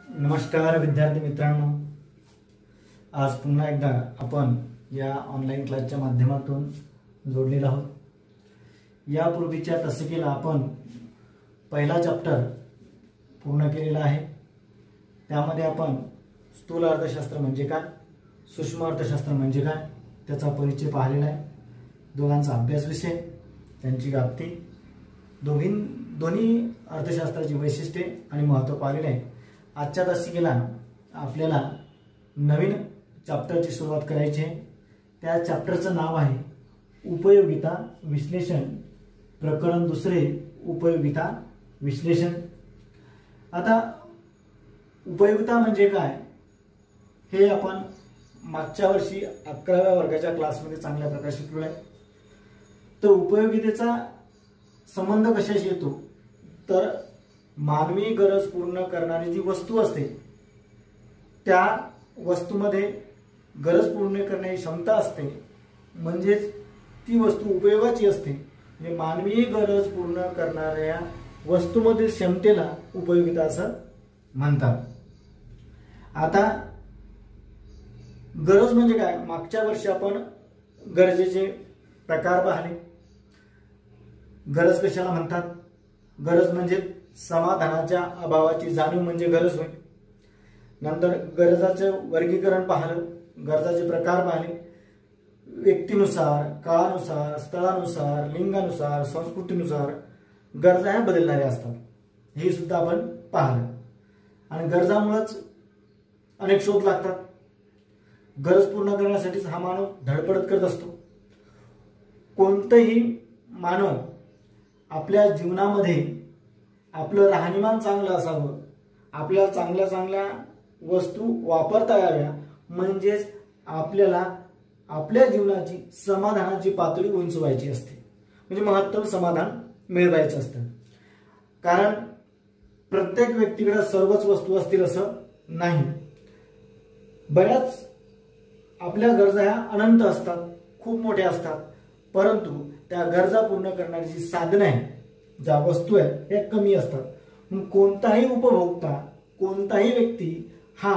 नमस्कार विद्यार्थी मित्रांनो, आज पुन्हा एकदा आपण या ऑनलाईन क्लासच्या माध्यमातून जोडलेलो आहोत। यापूर्वीच्या तासिकेला आपण पहिला चॅप्टर पूर्ण केलेला आहे। त्यामध्ये आपण स्थूल अर्थशास्त्र म्हणजे काय, सूक्ष्म अर्थशास्त्र म्हणजे काय त्याचा परिचय पाहिलेला आहे। दोघांचा अभ्यास विषय, त्यांची व्याप्ती, दोन्ही अर्थशास्त्राची वैशिष्ट्ये आणि महत्त्व पाहिलेले आहे। आजच्या तासिकेला आपल्याला नवीन चॅप्टरची सुरुवात करायची आहे। त्या चॅप्टरचं नाव आहे उपयोगिता विश्लेषण, प्रकरण दुसरे, उपयोगिता विश्लेषण। आता उपयोगिता म्हणजे काय हे आपण मागच्या वर्षी 11व्या वर्गाच्या क्लासमध्ये चांगल्या प्रकारे शिकलो आहे। तर उपयोगितेचा संबंध कशाशी येतो, तर मानवी गरज पूर्ण करणारी जी वस्तू असते त्या वस्तूमध्ये गरज पूर्ण करण्याची क्षमता असते, म्हणजेच ती वस्तू उपयोगाची असते। म्हणजे मानवी गरज पूर्ण करणाऱ्या वस्तूमधील क्षमतेला उपयोगिता असं म्हणतात। आता गरज म्हणजे काय, मागच्या वर्षी आपण गरजेचे प्रकार पाहिले। गरज कशाला म्हणतात, गरज म्हणजे समाधानाच्या अभावाची जाणीव म्हणजे गरज होय। नंतर गरजाचं वर्गीकरण पाहिलं, गरजाचे प्रकार पाहिले, व्यक्तीनुसार, काळानुसार, स्थळानुसार, लिंगानुसार, संस्कृतीनुसार गरजा ह्या बदलणाऱ्या असतात, हे सुद्धा आपण पाहिलं। आणि गरजामुळेच अनेक शोध लागतात। गरज पूर्ण करण्यासाठीच हा मानव धडपड करत असतो। कोणताही मानव आपल्या जीवनामध्ये आपलं राहणीमान चांगलं असावं, आपल्याला चांगल्या चांगल्या वस्तू वापरता याव्या, म्हणजेच आपल्याला आपल्या जीवनाची समाधानाची पातळी उंचवायची असते, म्हणजे महत्तम समाधान मिळवायचं असतं। कारण प्रत्येक व्यक्तीकडे सर्वच वस्तू असतील असं नाही। बऱ्याच आपल्या गरजा ह्या अनंत असतात, खूप मोठ्या असतात, परंतु त्या गरजा पूर्ण करणारी जी साधनं आहे, ज्या वस्तू आहेत त्या कमी असतात। कोणताही उपभोक्ता, कोणताही व्यक्ती हा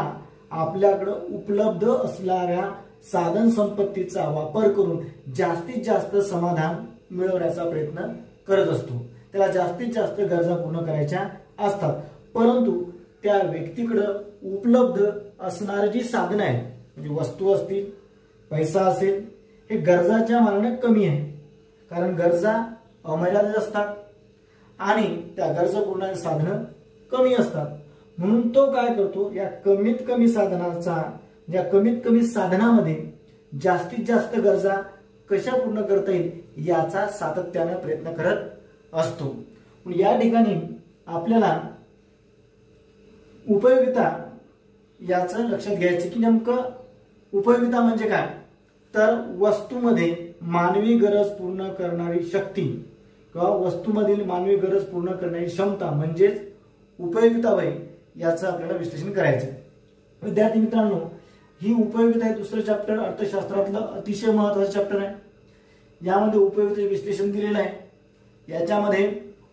आपल्याकडे उपलब्ध असणाऱ्या साधन संपत्तीचा वापर करून जास्तीत जास्त समाधान मिळवण्याचा प्रयत्न करत असतो। त्याला जास्तीत जास्त गरजा पूर्ण करायच्या असतात, परंतु त्या व्यक्तीकडे उपलब्ध असणारी जी साधनं आहेत, म्हणजे वस्तू असतील, पैसा असेल, हे गरजाच्या मानाने कमी आहे। कारण गरजा अमर्यादित असतात आणि त्या गरजा पूर्ण साधनं कमी असतात। म्हणून तो काय करतो, या कमीत कमी साधनाचा, या कमीत कमी साधनामध्ये जास्तीत जास्त गरजा कशा पूर्ण करता येईल याचा सातत्याने प्रयत्न करत असतो। या ठिकाणी आपल्याला उपयोगिता याचं लक्षात घ्यायचं की नेमकं उपयोगिता म्हणजे काय, तर वस्तूमध्ये मानवी गरज पूर्ण करणारी शक्ती किंवा वस्तूमधील मानवी गरज पूर्ण करण्याची क्षमता म्हणजेच उपयोगिता होय, याचं आपल्याला विश्लेषण करायचं आहे। विद्यार्थी मित्रांनो, ही उपयोगिता हे दुसरं चॅप्टर अर्थशास्त्रातलं अतिशय महत्त्वाचं चॅप्टर आहे। यामध्ये उपयोगितेचे विश्लेषण दिलेलं आहे। याच्यामध्ये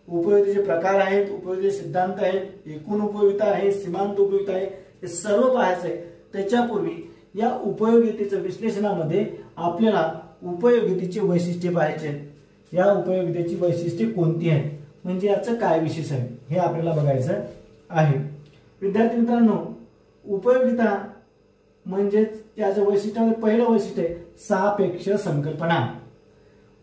उपयोगितेचे प्रकार आहेत, उपयोगितेचे सिद्धांत आहेत, एकूण उपयोगिता आहे, सीमांत उपयोगिता आहे, हे सर्व पाहायचं आहे। त्याच्यापूर्वी या उपयोगितेच्या विश्लेषणामध्ये आपल्याला उपयोगितेची वैशिष्ट्ये पाहायची आहेत। या उपयोगितेची वैशिष्ट्ये कोणती आहेत, म्हणजे याचं काय विशेष आहे हे आपल्याला बघायचं आहे। विद्यार्थी मित्रांनो, उपयोगिता म्हणजे त्याचं वैशिष्ट्य, पहिलं वैशिष्ट्य आहे सापेक्ष संकल्पना।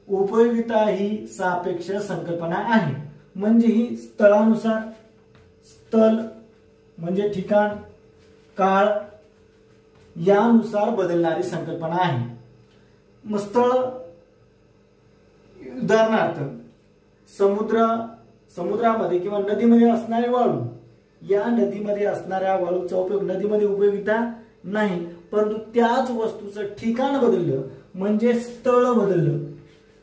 उपयोगिता ही सापेक्ष संकल्पना आहे, म्हणजे ही स्थळानुसार, स्थळ म्हणजे ठिकाण, काळ यानुसार बदलणारी संकल्पना आहे। स्थळ, उदाहरणार्थ समुद्रामध्ये किंवा नदीमध्ये असणारे वाळू, या नदीमध्ये असणाऱ्या वाळूचा उपयोग नदीमध्ये उपयोगिता नाही, परंतु त्याच वस्तूचं ठिकाण बदललं म्हणजे स्थळ बदललं।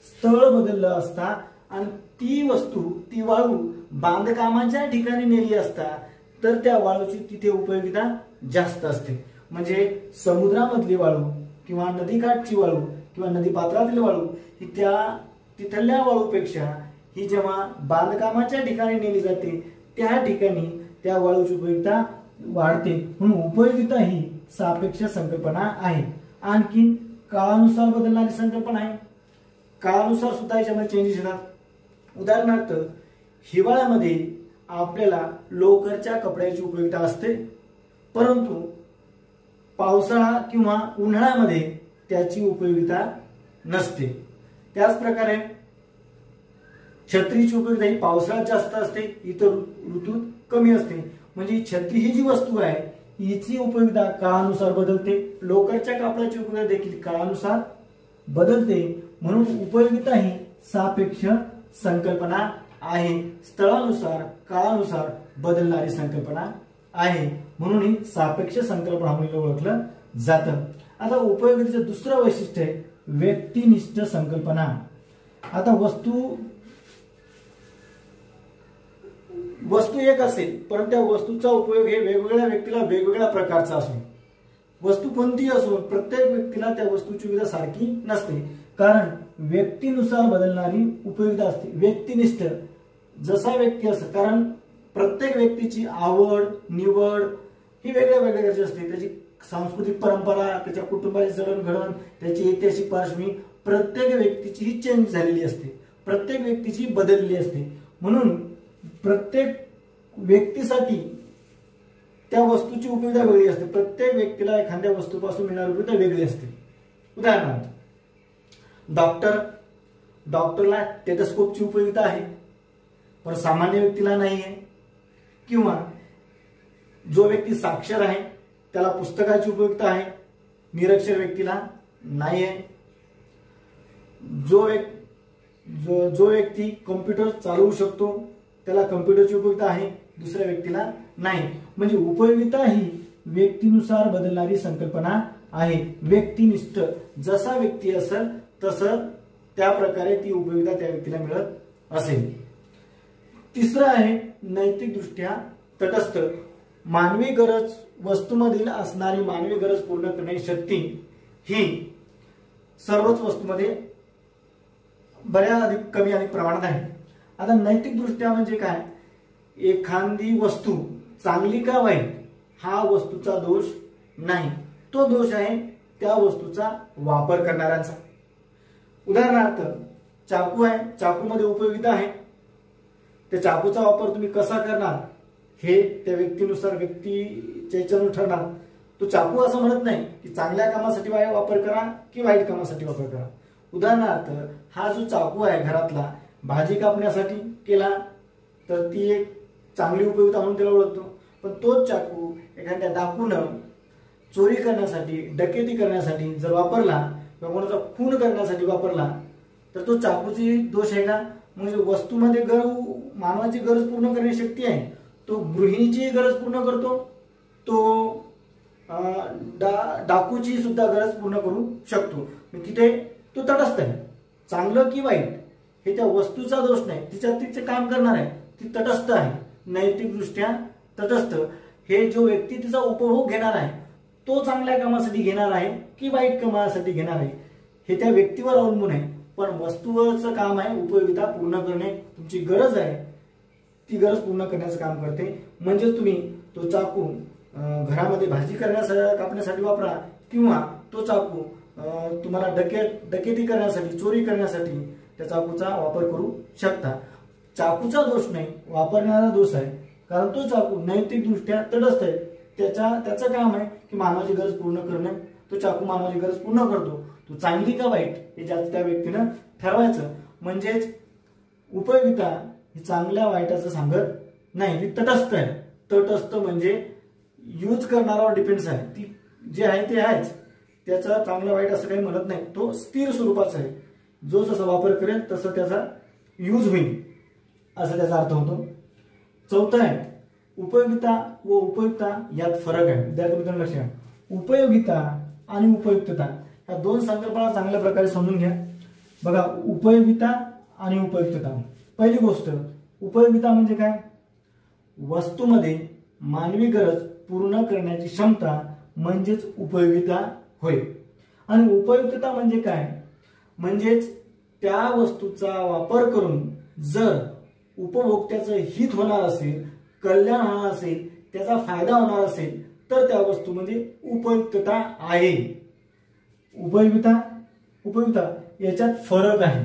स्थळ बदललं असता आणि ती वस्तू, ती वाळू बांधकामाच्या ठिकाणी नेली असता तर त्या वाळूची तिथे उपयोगिता जास्त असते। म्हणजे समुद्रामधली वाळू किंवा नदीकाठची वाळू किंवा नदी पात्रातील वाळू ही त्या तिथल्या वाळूपेक्षा ही जेव्हा बांधकामाच्या ठिकाणी नेली जाते त्या ठिकाणी त्या वाळूची उपयोगिता वाढते, म्हणून उपयोगिता ही सापेक्ष संकल्पना आहे. आणखी काळानुसार बदलणारी संकल्पना आहे. काळानुसार सुद्धा याच्यामध्ये चेंजेस येतात. उदाहरणार्थ हिवाळ्यामध्ये आपल्याला लोकरच्या कपड्याची उपयोगिता असते, परंतु पावसाळा किंवा उन्हाळ्यामध्ये त्याची उपयोगिता नसते. त्याच प्रकारे छत्रीची उपयोगिता ही पावसाळ्यात जास्त असते, इतर ऋतूत कमी असते. म्हणजे छत्री ही जी वस्तू आहे हिची उपयोगिता काळानुसार बदलते. लोकरच्या कापडाची उपयोगिता देखील काळानुसार बदलते, म्हणून उपयोगिता ही सापेक्ष संकल्पना आहे. स्थळानुसार काळानुसार बदलणारी संकल्पना आहे, म्हणून ही सापेक्ष संकल्पना म्हणून ओळखलं जातं. आता उपयोगितेचं दुसरं वैशिष्ट्य आहे व्यक्तिनिष्ठ संकल्पना. आता वस्तू एक असेल, परंतु त्या वस्तूचा उपयोग हे वेगवेगळ्या व्यक्तीला वेगवेगळ्या प्रकारचा असतो. वस्तू कोणतीही असो, प्रत्येक व्यक्तीला त्या वस्तूची उपयोगिता सारखी नसते, कारण व्यक्तीनुसार बदलणारी उपयोगिता असते. व्यक्तिनिष्ठ जसा व्यक्ती असतो, कारण प्रत्येक व्यक्तीची आवड निवड ही वेगळ्या वेगळ्या असते. त्याची सांस्कृतिक परंपरा, त्याच्या कुटुंबाची जडणघडण, त्याची ऐतिहासिक पार्श्वभूमी प्रत्येक व्यक्तीची ही चेंज झालेली असते, प्रत्येक व्यक्तीची बदललेली असते. म्हणून प्रत्येक व्यक्तीसाठी त्या वस्तूची उपयोगिता वेगळी असते. प्रत्येक व्यक्तीला एखाद्या वस्तूपासून मिळणारी उपयोगिता वेगळी असते. उदाहरणार्थ डॉक्टरला टेलिस्कोपची उपयोगिता आहे, पण सामान्य व्यक्तीला नाही आहे. किंवा जो व्यक्ती साक्षर आहे त्याला पुस्तकाची उपयोगिता आहे, निरक्षर व्यक्तीला नाही आहे. जो व्यक्ती कॉम्प्युटर चालवू शकतो त्याला कॉम्प्युटरची उपयोगिता आहे, दुसऱ्या व्यक्तीला नाही. म्हणजे उपयोगिता ही व्यक्तीनुसार बदलणारी संकल्पना आहे. व्यक्तिनिष्ठ जसा व्यक्ती असेल तसं त्या प्रकारे ती उपयोगिता त्या व्यक्तीला मिळत असेल. तिसरं आहे नैतिकदृष्ट्या तटस्थ. मानवी गरज, वस्तूमधील असणारी मानवी गरज पूर्ण करण्याची शक्ती ही सर्वच वस्तूमध्ये बऱ्याच अधिक कमी अधिक प्रमाणात आहे. आता नैतिकदृष्ट्या म्हणजे काय, एखादी वस्तू चांगली का वाईट हा वस्तूचा दोष नाही, तो दोष आहे त्या वस्तूचा वापर करणाऱ्यांचा. उदाहरणार्थ चाकू आहे, चाकूमध्ये उपयोगिता आहे, त्या चाकूचा वापर तुम्ही कसा करणार हे त्या व्यक्तीनुसार व्यक्तीच्या इच्छेनुसार ठरणार. तो चाकू असं म्हणत नाही की चांगल्या कामासाठी वापर करा की वाईट कामासाठी वापर करा. उदाहरणार्थ हा जो चाकू आहे घरातला भाजी कापण्यासाठी केला तर ती एक चांगली उपयोगिता म्हणून त्याला ओळखतो. पण तोच चाकू एखाद्या डाकूनं चोरी करण्यासाठी, डकेती करण्यासाठी जर वापरला किंवा कोणाचा खून करण्यासाठी वापरला तर तो चाकूची दोष आहे का? म्हणजे वस्तूमध्ये मानवाची गरज पूर्ण करण्याची शक्ती आहे, तो गृहिणीची गरज पूर्ण करतो, तो डाकूची सुद्धा गरज पूर्ण करू शकतो. तिथे तो तटस्थ आहे. चांगलं की वाईट हे त्या वस्तूचा दोष नाही, तिचे काम करणार आहे, ती तटस्थ आहे. नैतिकदृष्ट्या तटस्थ. हे जो व्यक्ती तिचा उपभोग घेणार आहे तो चांगल्या कामासाठी घेणार आहे की वाईट कामासाठी घेणार आहे हे त्या व्यक्तीवर अवलंबून आहे. पण वस्तूचं काम आहे उपयोगिता पूर्ण करणे. तुमची गरज आहे ती गरज पूर्ण करण्याचं काम करते. म्हणजे तुम्ही तो चाकू घरामध्ये भाजी कापण्यासाठी वापरा किंवा तो चाकू तुम्हाला डकेती करण्यासाठी, चोरी करण्यासाठी त्या चाकूचा वापर करू शकता. चाकूचा दोष नाही, वापरणारा दोष आहे. कारण तो चाकू नैतिकदृष्ट्या तटस्थ आहे. त्याचं काम आहे की मानवाची गरज पूर्ण करणे. तो चाकू मानवाची गरज पूर्ण करतो. तो चांगली का वाईट हे त्या व्यक्तीनं ठरवायचं. म्हणजेच उपयोगिता ही चांगल्या वाईटाचं सांगत नाही, ती तटस्थ आहे. तटस्थ म्हणजे यूज करणाऱ्यावर डिपेंड्स आहे. ती जे आहे ते आहेच, त्याचा चांगलं वाईट असं काही म्हणत नाही. तो स्थिर स्वरूपाचा आहे. जो जसा वापर करेल तसं त्याचा यूज होईल असं त्याचा अर्थ होतो. चौथं आहे उपयोगिता व उपयुक्ता यात फरक आहे. विद्यार्थी मित्रांनो लक्ष द्या. उपयोगिता आणि उपयुक्तता या दोन संकल्पना चांगल्या प्रकारे समजून घ्या. बघा उपयोगिता आणि उपयुक्तता. पहिली गोष्ट उपयोगिता म्हणजे काय, वस्तूमध्ये मानवी गरज पूर्ण करण्याची क्षमता म्हणजेच उपयोगिता होय. आणि उपयुक्तता म्हणजे काय, म्हणजेच त्या वस्तूचा वापर करून जर उपभोक्त्याचं हित होणार असेल, कल्याण होणार असेल त्याचा फायदा होणार असेल तर त्या वस्तूमध्ये उपयुक्तता आहे. उपयुक्तता याच्यात फरक आहे.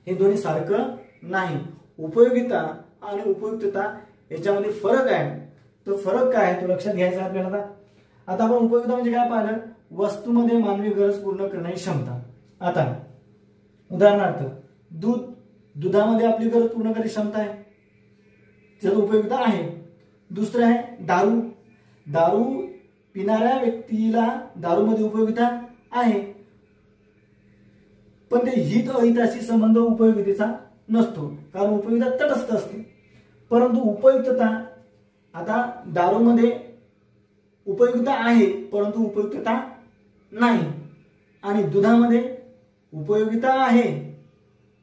हे दोन्ही सारखं नाही. उपयोगिता आणि उपयुक्तता याच्यामध्ये फरक आहे. तो फरक काय आहे तो लक्षात घ्यायचा आपल्याला. आता आपण उपयुक्तता म्हणजे काय पाहिलं, वस्तूमध्ये मानवी गरज पूर्ण करण्याची क्षमता. आता उदाहरणार्थ दुधामध्ये आपली गरज पूर्ण करण्याची क्षमता आहे, त्याची उपयुक्तता आहे. दुसरं आहे दारू पिणाऱ्या व्यक्तीला दारूमध्ये उपयुक्तता आहे, पण ते हित अहिताशी संबंध उपयोगितेचा नसतो, कारण उपयुक्तता तटस्थ असते. परंतु उपयुक्तता, आता दारूमध्ये उपयुक्तता आहे परंतु उपयुक्तता नाही, आणि दुधामध्ये उपयोगिता आहे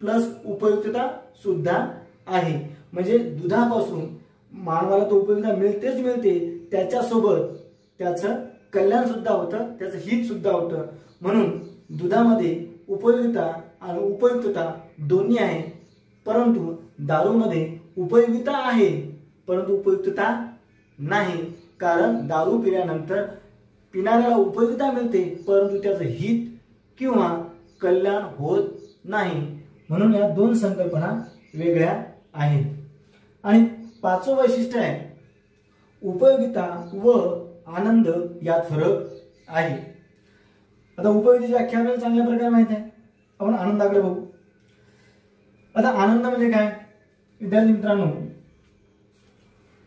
प्लस उपयुक्तता सुद्धा आहे. म्हणजे दुधापासून मानवाला तो उपयुक्तता मिळते, त्याच्यासोबत त्याचं कल्याण सुद्धा होतं, त्याचं हित सुद्धा होतं. म्हणून दुधामध्ये उपयोगिता आणि उपयुक्तता दोन्ही आहे, परंतु दारूमध्ये उपयोगिता आहे परंतु उपयुक्तता नाही, कारण दारू पिल्यानंतर पिणाऱ्याला उपयुक्तता मिळते परंतु त्याचं हित किंवा कल्याण होत नाही. म्हणून या दोन संकल्पना वेगळ्या आहेत. आणि पाचवं वैशिष्ट्य आहे उपयोगिता व आनंद यात फरक आहे. आता उपयोगितेची व्याख्या आपल्याला चांगल्या प्रकारे माहित आहे. आपण आनंदाकडे बघू. आता आनंद म्हणजे काय विद्यार्थी मित्रांनो,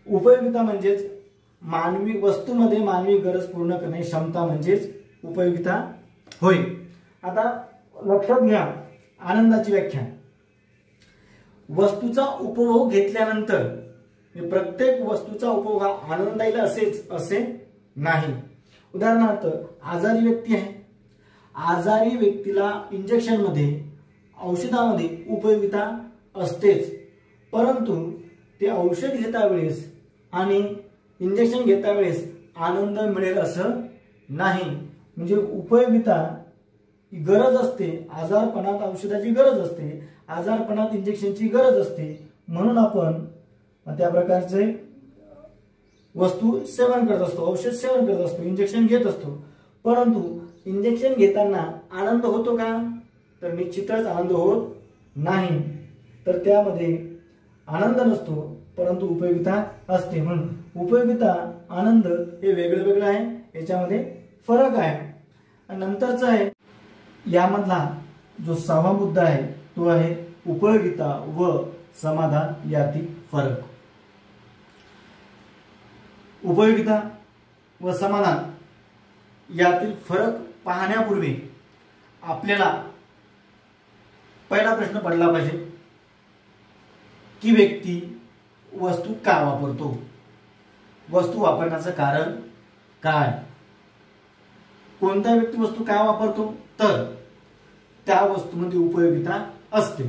उपयोगिता म्हणजेच वस्तूमध्ये मानवी गरज पूर्ण करण्याची क्षमता म्हणजेच उपयोगिता होय. आता लक्षात घ्या आनंदाची व्याख्या. वस्तूचा उपभोग घेतल्यानंतर प्रत्येक वस्तूचा उपभोग हा आनंदायी असे नाही. उदाहरणार्थ आजारी व्यक्ती आहे, आजारी व्यक्तीला इंजेक्शन मध्ये औषधामध्ये उपयोगिता असतेच, परंतु ते औषध घेता वेळेस आणि इंजेक्शन घेता वेळेस आनंद मिळेल असं नाही. म्हणजे उपयोगिता गरज असते, आजारपणात औषधाची गरज असते, आजारपणात इंजेक्शनची गरज असते, म्हणून आपण त्या प्रकारचे वस्तू सेवन करत असतो, औषध सेवन करत असतो, इंजेक्शन घेत असतो. परंतु इंजेक्शन घेताना आनंद होतो का, तर निश्चितच आनंद होत नाही. तर त्यामध्ये आनंद नसतो परंतु उपयोगिता असते. म्हणून उपयोगिता आनंद हे वेगळं वेगळं आहे, याच्यामध्ये फरक आहे. आणि नंतरचा आहे यामधला जो सहावा मुद्दा आहे तो आहे उपयोगिता व समाधान यातील फरक. उपयोगिता व समाधान यातील फरक पाहण्यापूर्वी आपल्याला पहिला प्रश्न पडला पाहिजे की व्यक्ती वस्तू का वापरतो, वस्तू वापरण्याचं कारण काय. कोणता व्यक्ती वस्तू का वापरतो, तर त्या वस्तूमध्ये उपयोगिता असते.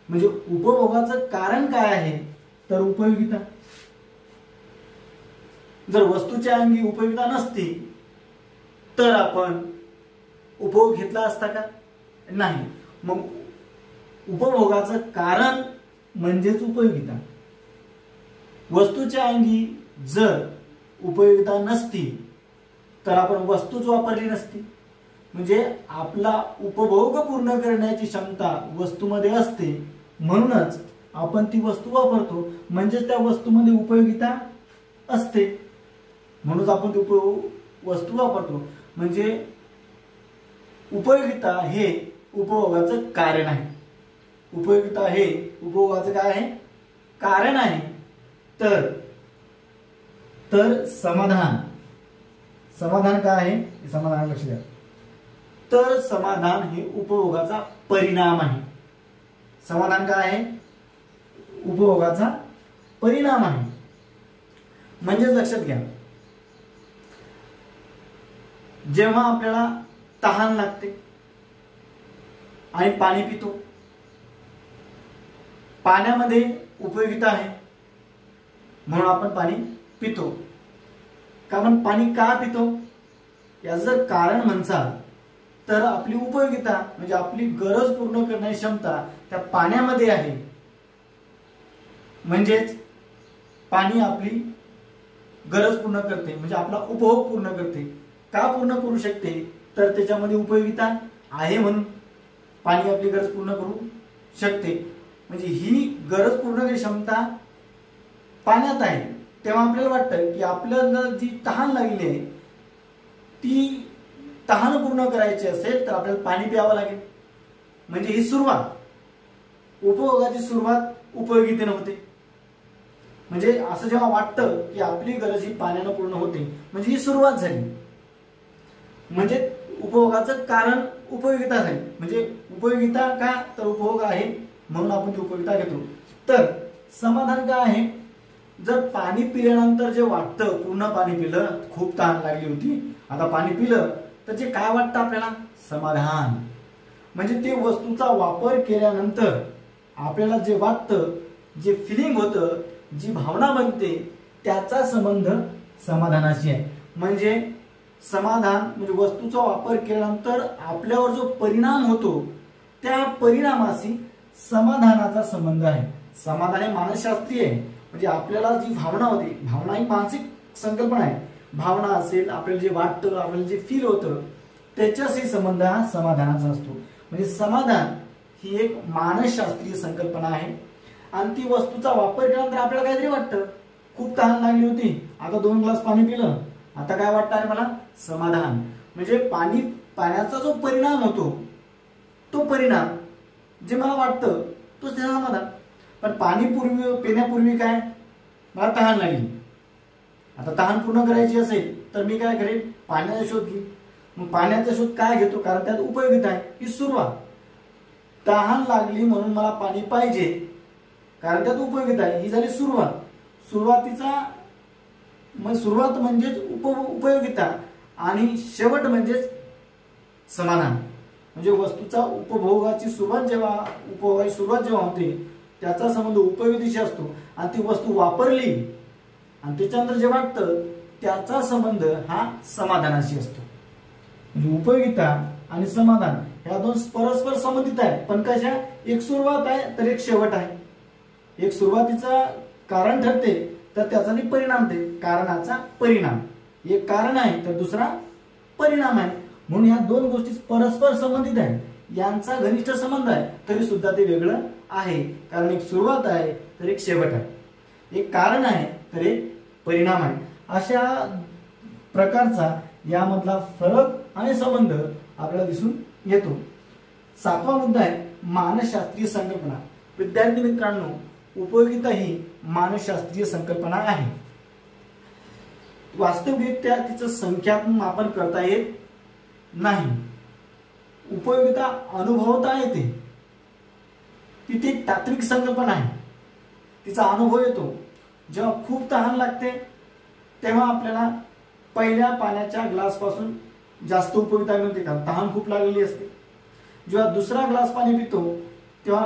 म्हणजे उपभोगाचं कारण काय आहे, तर उपयोगिता. जर वस्तूच्या अंगी उपयोगिता नसती तर आपण उपभोग घेतला असता का, नाही. मग उपभोगाचं कारण म्हणजेच उपयोगिता. वस्तूच्या अंगी जर उपयोगिता नसती तर आपण वस्तूच वापरली नसती. म्हणजे आपला उपभोग पूर्ण करण्याची क्षमता वस्तूमध्ये असते, म्हणूनच आपण ती वस्तू वापरतो. म्हणजे त्या वस्तूमध्ये उपयोगिता असते म्हणूनच आपण ती वस्तू वापरतो. म्हणजे उपयोगिता हे उपभोगाचं कारण आहे. उपयोगिता हे उपभोगाचं काय आहे, कारण आहे. तर समाधान काय आहे, समाधान लक्ष द्या. तर समाधान हे उपभोगाचा परिणाम आहे. समाधान काय आहे, उपभोगाचा परिणाम आहे. म्हणजेच लक्षात घ्या, जेव्हा आपल्याला तहान लागते आणि पाणी पितो, पाण्यामध्ये उपयोगिता आहे म्हणून आपण पाणी पितो. कारण पाणी का पितो याचं जर कारण म्हणसाल तर आपली उपयोगिता म्हणजे आपली गरज पूर्ण करण्याची क्षमता त्या पाण्यामध्ये आहे. म्हणजेच पाणी आपली गरज पूर्ण करते, म्हणजे आपला उपभोग पूर्ण करते. का पूर्ण करू शकते? तर त्याच्यामध्ये उपयोगिता आहे म्हणून पाणी आपली गरज पूर्ण करू शकते. म्हणजे ही गरज पूर्ण करण्याची क्षमता पाण्यात आहे. तेव्हा आपल्याला वाटतं की आपल्याला जी तहान लागली आहे ती तहान पूर्ण करायची असेल तर आपल्याला पाणी प्यावं लागेल. म्हणजे ही सुरुवात, उपभोगाची सुरुवात उपयोगितेने होते. म्हणजे असं जेव्हा वाटतं की आपली गरज ही पाण्यानं पूर्ण होते म्हणजे ही सुरुवात झाली. म्हणजे उपभोगाचं कारण उपयोगिता झाली. म्हणजे उपयोगिता का? तर उपभोग आहे म्हणून आपण ती उपयोगिता घेतो. तर समाधान काय आहे? जर पाणी पिल्यानंतर जे वाटतं, पूर्ण पाणी पिलं, खूप तहान लागली होती, आता पाणी पिलं तर जे काय वाटतं आपल्याला? समाधान. म्हणजे ते वस्तूचा वापर केल्यानंतर आपल्याला जे वाटतं, जे फिलिंग होतं, जी भावना बनते त्याचा संबंध समाधानाशी आहे. म्हणजे समाधान म्हणजे वस्तूचा वापर केल्यानंतर आपल्यावर जो परिणाम होतो त्या परिणामाशी समाधानाचा संबंध आहे. समाधान हे मानसशास्त्रीय आहे. म्हणजे आपल्याला जी भावना होते, भावना ही मानसिक संकल्पना आहे. भावना असेल, आपल्याला जे वाटतं, आपल्याला जे फील होतं त्याच्याशी संबंध हा समाधानाचा असतो. म्हणजे समाधान ही एक मानसशास्त्रीय संकल्पना आहे. आणि ती वस्तूचा वापर केल्यानंतर आपल्याला काहीतरी वाटतं, खूप तहान लागली होती, आता 2 ग्लास पाणी पिलं, आता काय वाटतं आहे मला? समाधान. म्हणजे पाण्याचा जो परिणाम होतो तो परिणाम जे मला वाटतं तोच ते समाधान. पण पाणी पिण्यापूर्वी काय? मला तहान लागली, आता तहान पूर्ण करायची असेल तर मी काय करेन? पाण्याचा शोध घेईन. मग पाण्याचा शोध काय घेतो? कारण त्यात उपयोगिता आहे. ही सुरुवात. तहान लागली म्हणून मला पाणी पाहिजे कारण त्यात उपयोगिता आहे, ही झाली सुरुवात. सुरुवात म्हणजेच उपयोगिता आणि शेवट म्हणजेच समाधान. म्हणजे वस्तूचा उपभोगाची सुरुवात जेव्हा होते त्याचा संबंध उपयोगितेशी असतो आणि ती वस्तू वापरली आणि त्याच्यानंतर जे वाटतं त्याचा संबंध हा समाधानाशी असतो. म्हणजे उपयोगिता आणि समाधान ह्या दोन परस्पर संबंधित आहे. पण कशा? एक सुरुवात आहे तर एक शेवट आहे. एक सुरुवातीचा कारण ठरते तर त्याचा परिणाम ते कारणाचा परिणाम. एक कारण आहे तर दुसरा परिणाम आहे. म्हणून या दोन गोष्टी परस्पर संबंधित आहेत. यांचा घनिष्ठ संबंध आहे तरी सुद्धा ते वेगळं आहे. कारण एक सुरुवात आहे तर एक शेवट आहे, एक कारण आहे तर एक परिणाम आहे. अशा प्रकारचा यामधला फरक आणि संबंध आपल्याला दिसून येतो. 7वा मुद्दा आहे मानसशास्त्रीय संकल्पना. विद्यार्थी मित्रांनो, उपयोगिता ही मानसशास्त्रीय संकल्पना आहे. वास्तविकरित्या तिचं संख्यात्मक मापन करता येत नाही. उपयोगिता अनुभवता येते. ती एक तात्विक संकल्पना आहे. तिचा अनुभव येतो. जेव्हा खूप तहान लागते तेव्हा आपल्याला पहिल्या पाण्याच्या ग्लास पासून जास्त उपयोगिता मिळते कारण तहान खूप लागलेली असते. जेव्हा दुसरा ग्लास पाणी पितो तेव्हा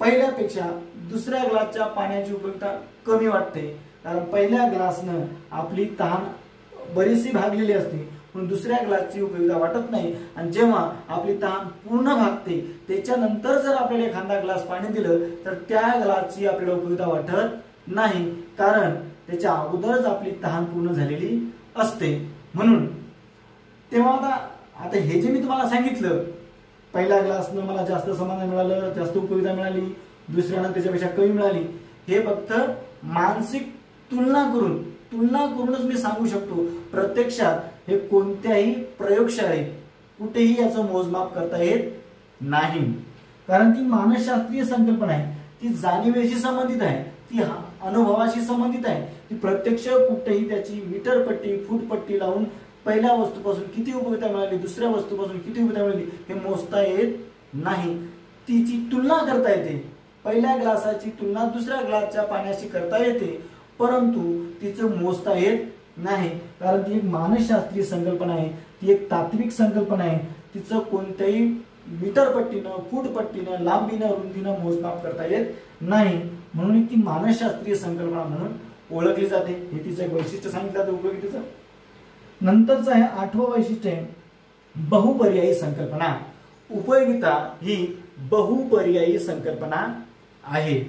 पहिल्यापेक्षा दुसऱ्या ग्लासच्या पाण्याची उपयोगिता कमी वाटते कारण पहिल्या ग्लासनं आपली तहान बरीचशी भागलेली असते म्हणून दुसऱ्या ग्लासची उपयोगिता वाटत नाही. आणि जेव्हा आपली तहान पूर्ण भागते त्याच्यानंतर जर आपल्याला एखादा ग्लास पाणी दिलं तर त्या ग्लासची आपल्याला उपयोगिता वाटत नाही कारण त्याच्या अगोदरच आपली तहान पूर्ण झालेली असते. म्हणून तेव्हा आता हे जे मी तुम्हाला सांगितलं, पहिल्या ग्लासनं मला जास्त समाधान मिळालं, जास्त उपयोगिता मिळाली, दुसऱ्यानं त्याच्यापेक्षा कमी मिळाली, हे फक्त मानसिक तुलना करूनच मी सांगू शकतो. प्रत्यक्षात हे कोणत्याही प्रयोगशाळेत कुठेही याचं मोजमाप करता येत नाही कारण ती मानसशास्त्रीय संकल्पना आहे. ती जाणीवेशी संबंधित आहे, ती अनुभवाशी संबंधित आहे. ती प्रत्यक्ष कुठेही त्याची मीटर पट्टी, फूट पट्टी लावून पहिल्या वस्तूपासून किती उपयोगिता मिळाली, दुसऱ्या वस्तूपासून किती उपयोगिता मिळाली हे मोजता येत नाही. तिची तुलना करता येते. पहिल्या ग्लासाची तुलना दुसऱ्या ग्लासच्या पाण्याशी करता येते परंतु तिचं मोजता येत नाही कारण ती एक मानसशास्त्रीय संकल्पना आहे. ती एक तात्विक संकल्पना आहे. तिचं कोणत्याही मीटर पट्टीनं, फूट पट्टीनं, लांबीनं, रुंदीनं मोजमाप करता येत नाही. म्हणून ती मानसशास्त्रीय संकल्पना म्हणून ओळखली जाते. हे तिचं एक वैशिष्ट्य सांगितलं जातं उपयोगितेचं. नंतरचं आहे 8वं वैशिष्ट्य बहुपर्यायी संकल्पना. उपयोगिता ही बहुपर्यायी संकल्पना आहे.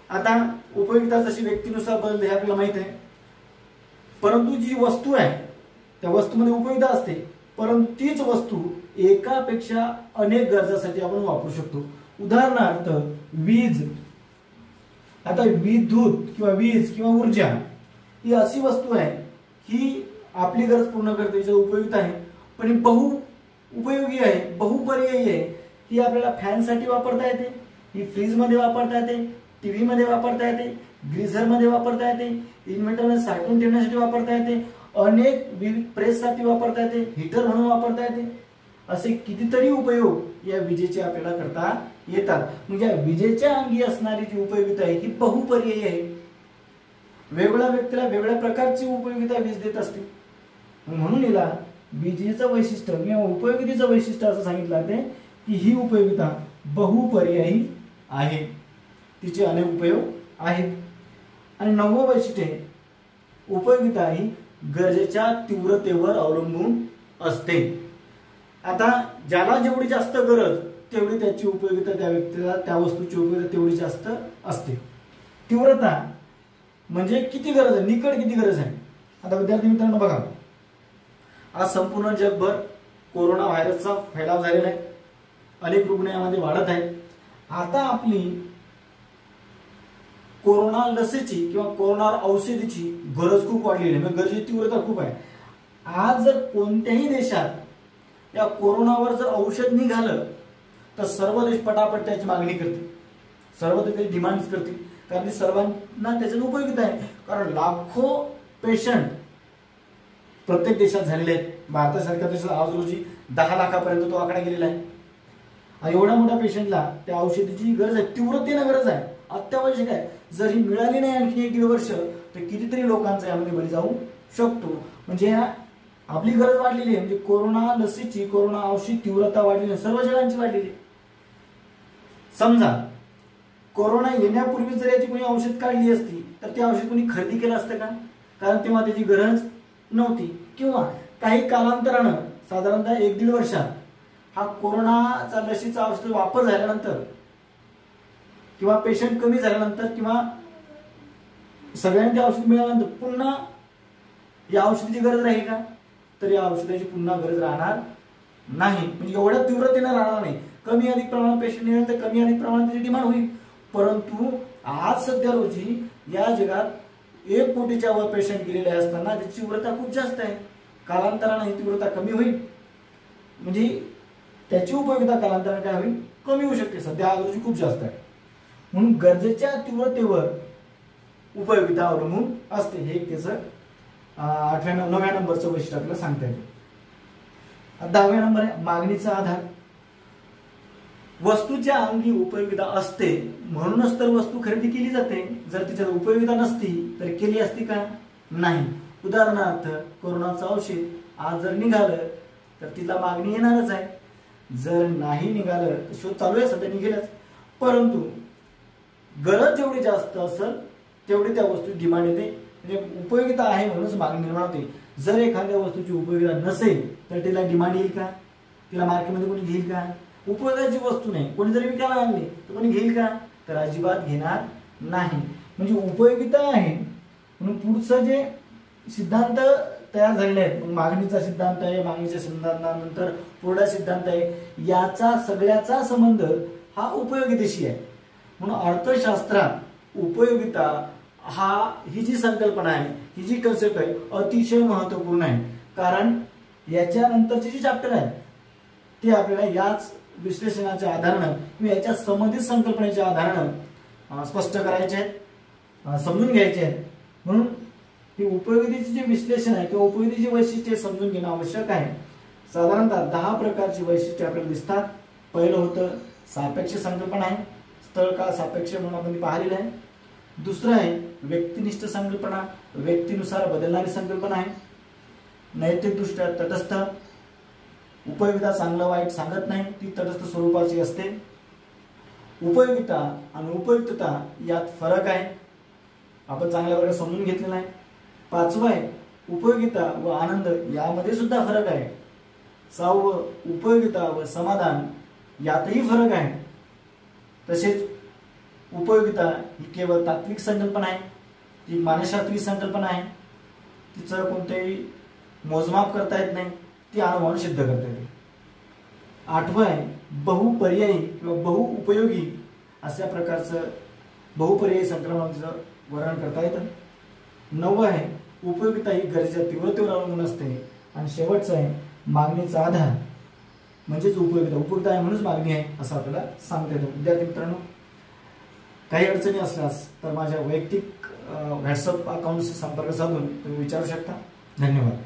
आता उपयोगिता जशी व्यक्तीनुसार बदलते हे आपल्याला माहित आहे परंतु जी वस्तू आहे त्या वस्तूमध्ये उपयोगिता असते, परंतु तीच वस्तू एकापेक्षा अनेक गरजासाठी आपण वापरू शकतो. उदाहरणार्थ वीज. आता विद्युत किंवा वीज किंवा ऊर्जा ही अशी वस्तू आहे ही आपली गरज पूर्ण करते, याची उपयोगिता आहे, पण ही बहु उपयोगी आहे, बहुपर्यायी आहे. ही आपल्याला फॅनसाठी वापरता येते, ही फ्रीजमध्ये वापरता येते, टीव्ही मध्ये वापरता येते, ग्रीझर मध्ये वापरता येते, इन्व्हर्टरमध्ये साठवून ठेवण्यासाठी वापरता येते, अनेक विविध प्रेससाठी वापरता येते, हीटर म्हणून वापरता येते. असे कितीतरी उपयोग या विजेचे आपल्याला करता येतात. म्हणजे विजेच्या अंगी असणारी जी उपयोगिता आहे ही बहुपर्यायी आहे. वेगवेगळ्या व्यक्तीला वेगवेगळ्या प्रकारची उपयोगिता वीज देत असते. म्हणून हिला विजेचं वैशिष्ट्य किंवा उपयोगितेचं वैशिष्ट्य असं सांगितलं जाते की ही उपयोगिता बहुपर्यायी आहे, तिचे अनेक उपयोग आहेत. आणि 9वं वैशिष्ट्य, उपयोगिता ही गरजेच्या तीव्रतेवर अवलंबून असते. आता ज्याला जेवढी जास्त गरज तेवढी त्याची उपयोगिता, त्या व्यक्तीला त्या वस्तूची उपयोगिता तेवढी जास्त असते. तीव्रता म्हणजे किती गरज आहे, निकड किती गरज आहे. आता विद्यार्थी मित्रांनो बघा, आज संपूर्ण जगभर कोरोना व्हायरसचा फैलाव झालेला आहे, अनेक रुग्ण यामध्ये वाढत आहेत. आता आपली कोरोना लसीची किंवा कोरोना औषधीची गरज खूप वाढलेली आहे, म्हणजे गरजेची तीव्रता खूप आहे. आज जर कोणत्याही देशात या कोरोनावर जर औषध निघालं तर सर्व देश पटापट त्याची मागणी करतील, सर्व देश त्याची डिमांड करतील, कारण सर्वांना त्याच्यात उपयोगिता आहे. कारण लाखो पेशंट प्रत्येक देशात झालेले आहेत. भारतासारख्या देशात आज रोजी 10 लाखापर्यंत तो आकडा गेलेला आहे. एवढ्या मोठ्या पेशंटला त्या औषधाची गरज आहे, तीव्रतेनं गरज आहे, अत्यावश्यक आहे. जर ही मिळाली नाही आणखी 1-1.5 वर्ष तर कितीतरी लोकांचा यामध्ये बळी जाऊ शकतो. म्हणजे आपली गरज वाढलेली आहे, म्हणजे कोरोना लसीची, कोरोना औषध तीव्रता वाढलेली आहे, सर्व जगांची वाढलेली आहे. समजा कोरोना येण्यापूर्वी जर याची कोणी औषध काढली असती तर ते औषध कोणी खरेदी केलं असतं का, कारण तेव्हा त्याची गरज नव्हती. किंवा काही कालांतरानं साधारणतः 1-1.5 वर्षात हा कोरोनाचा लसीचा औषध वापर झाल्यानंतर किंवा पेशंट कमी झाल्यानंतर किंवा सगळ्यांना ते औषध मिळाल्यानंतर पुन्हा या औषधाची गरज राहील का, तर या औषधाची पुन्हा गरज राहणार नाही. म्हणजे एवढ्या तीव्रतेने राहणार नाही. कमी अधिक प्रमाणात पेशंट येईल तर कमी अधिक प्रमाणात त्याची डिमांड होईल. परंतु आज सध्या रोजी या जगात 1 कोटीच्या वर पेशंट गेलेले असताना त्याची तीव्रता खूप जास्त आहे. कालांतराने ही तीव्रता कमी होईल, म्हणजे त्याची उपयोगिता कालांतराने काय होईल, कमी होऊ शकते. सध्या आज रोजी खूप जास्त आहे. म्हणून गरजेच्या तीव्रतेवर उपयोगिता अवलंबून असते. हे एक त्याचं 9व्या नंबरचं वैशिष्ट्य आपल्याला सांगता येईल. 10व्या नंबर आहे मागणीचा आधार. वस्तूच्या अंगी उपयोगिता असते म्हणूनच तर वस्तू खरेदी केली जाते. जर तिच्यात उपयोगिता नसती तर केली असती का, नाही. उदाहरणार्थ कोरोनाचं औषध आज जर निघालं तर तिला मागणी येणारच आहे. जर नाही निघालं तर शोध चालू आहे, सध्या निघेलच. परंतु गरज जेवढी जास्त असेल तेवढी त्या वस्तू डिमांड येते, म्हणजे उपयोगिता आहे म्हणूनच मागणी निर्माण होते. जर एखाद्या वस्तूची उपयोगिता नसेल तर तिला डिमांड येईल का, तिला मार्केटमध्ये कोणी घेईल का. उपयोगाची वस्तू नाही, कोणी जरी विकायला आणली तर कोणी घेईल का, तर अजिबात घेणार नाही. म्हणजे उपयोगिता आहे म्हणून पुढचं जे सिद्धांत तयार झालेले आहेत, मागणीचा सिद्धांत आहे, मागणीच्या सिद्धांतानंतर पुढचा सिद्धांत आहे, याचा सगळ्याचा संबंध हा उपयोगितेशी आहे. म्हणून अर्थशास्त्रात उपयोगिता ही जी संकल्पना आहे, ही जी कन्सेप्ट आहे, अतिशय महत्वपूर्ण आहे. कारण याच्यानंतरचे जे चॅप्टर आहे ते आपल्याला याच विश्लेषणाच्या आधारानं किंवा याच्या संबंधित संकल्पनेच्या आधारानं स्पष्ट करायचे आहेत, समजून घ्यायचे आहेत. म्हणून ही उपयोगितेचे जे विश्लेषण आहे किंवा उपयोगितेची वैशिष्ट्ये समजून घेणं आवश्यक आहे. साधारणतः 10 प्रकारची वैशिष्ट्ये आपल्याला दिसतात. पहिलं होतं सापेक्ष संकल्पना आहे, स्थळ काळ सापेक्ष म्हणून आपण पाहिलेलं आहे. दुसरं आहे व्यक्तिनिष्ठ संकल्पना, व्यक्तीनुसार बदलणारी संकल्पना आहे. नैतिकदृष्ट्या तटस्थ, उपयोगिता चांगलं वाईट सांगत नाही, ती तटस्थ स्वरूपाची असते. उपयोगिता आणि उपयुक्तता यात फरक आहे, आपण चांगल्या प्रकारे समजून घेतलेला आहे. 5वं आहे उपयोगिता व आनंद, यामध्ये सुद्धा फरक आहे. 6वं उपयोगिता व समाधान, यातही फरक आहे. तसेच उपयोगिता ही केवळ तात्विक संकल्पना आहे, ती मानसशास्त्रीय संकल्पना आहे. तिचं कोणतेही मोजमाप करता येत नाही, ती अनुभवाने सिद्ध करता येते. 8वं आहे बहुपर्यायी किंवा बहुउपयोगी अशा प्रकारचं बहुपर्यायी संक्रमणाचं वर्णन करता येतं. 9वं आहे उपयोगिता ही गरजेच्या तीव्रतेवर अवलंबून असते. आणि शेवटचं आहे मागणीचा आधार म्हणजेच उपयोगिता आहे म्हणूनच मागणी आहे असं आपल्याला सांगता येतं. विद्यार्थी मित्रांनो, काही अडचणी असल्यास तर माझ्या वैयक्तिक व्हॉट्सअप अकाउंटशी संपर्क साधून तुम्ही विचारू शकता. धन्यवाद.